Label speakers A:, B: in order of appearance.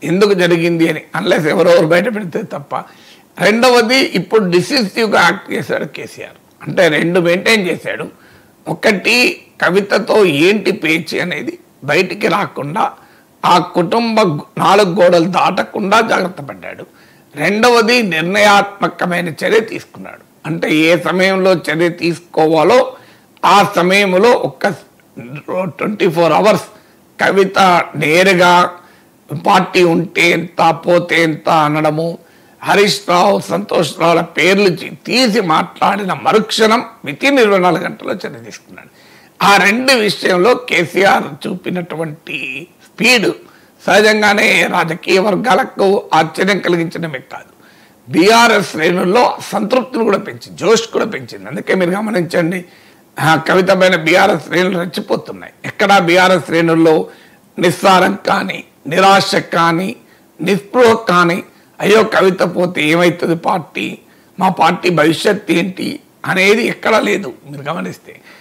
A: ఎందుకు జరిగింది అని, అన్లెస్ ఎవరెవరు బయట పెడితే తప్ప. రెండవది, ఇప్పుడు డిసిసివ్గా యాక్ట్ చేశాడు కేసీఆర్. అంటే రెండు మెయింటైన్ చేశాడు. ఒకటి, కవితతో ఏంటి పేచి అనేది బయటికి రాకుండా ఆ కుటుంబ 4 గోడలు దాటకుండా జాగ్రత్త పడ్డాడు. రెండవది, నిర్ణయాత్మకమైన చర్య తీసుకున్నాడు. అంటే ఏ సమయంలో చర్య తీసుకోవాలో ఆ సమయంలో 24 అవర్స్ కవిత నేరుగా పార్టీ ఉంటే ఎంత పోతే ఎంత అనడము, హరీష్ రావు, సంతోష్ రావుల పేర్లు తీసి మాట్లాడిన మరుక్షణం వితిన్ 24 గంటల్లో చర్య తీసుకున్నాడు. ఆ రెండు విషయంలో కేసీఆర్ చూపినటువంటి స్పీడ్ సహజంగానే రాజకీయ వర్గాలకు ఆశ్చర్యం కలిగించడమే కాదు, బీఆర్ఎస్ శ్రేణుల్లో సంతృప్తిని కూడా పెంచింది, జోష్ కూడా పెంచింది. అందుకే మీరు గమనించండి, కవిత పైన బీఆర్ఎస్ శ్రేణులు రెచ్చిపోతున్నాయి. ఎక్కడా బీఆర్ఎస్ శ్రేణుల్లో నిస్సారం కానీ, నిరాశ కానీ, నిస్పృహ కానీ, అయ్యో కవిత పోతే ఏమవుతుంది పార్టీ, మా పార్టీ భవిష్యత్తు ఏంటి అనేది ఎక్కడా లేదు మీరు గమనిస్తే.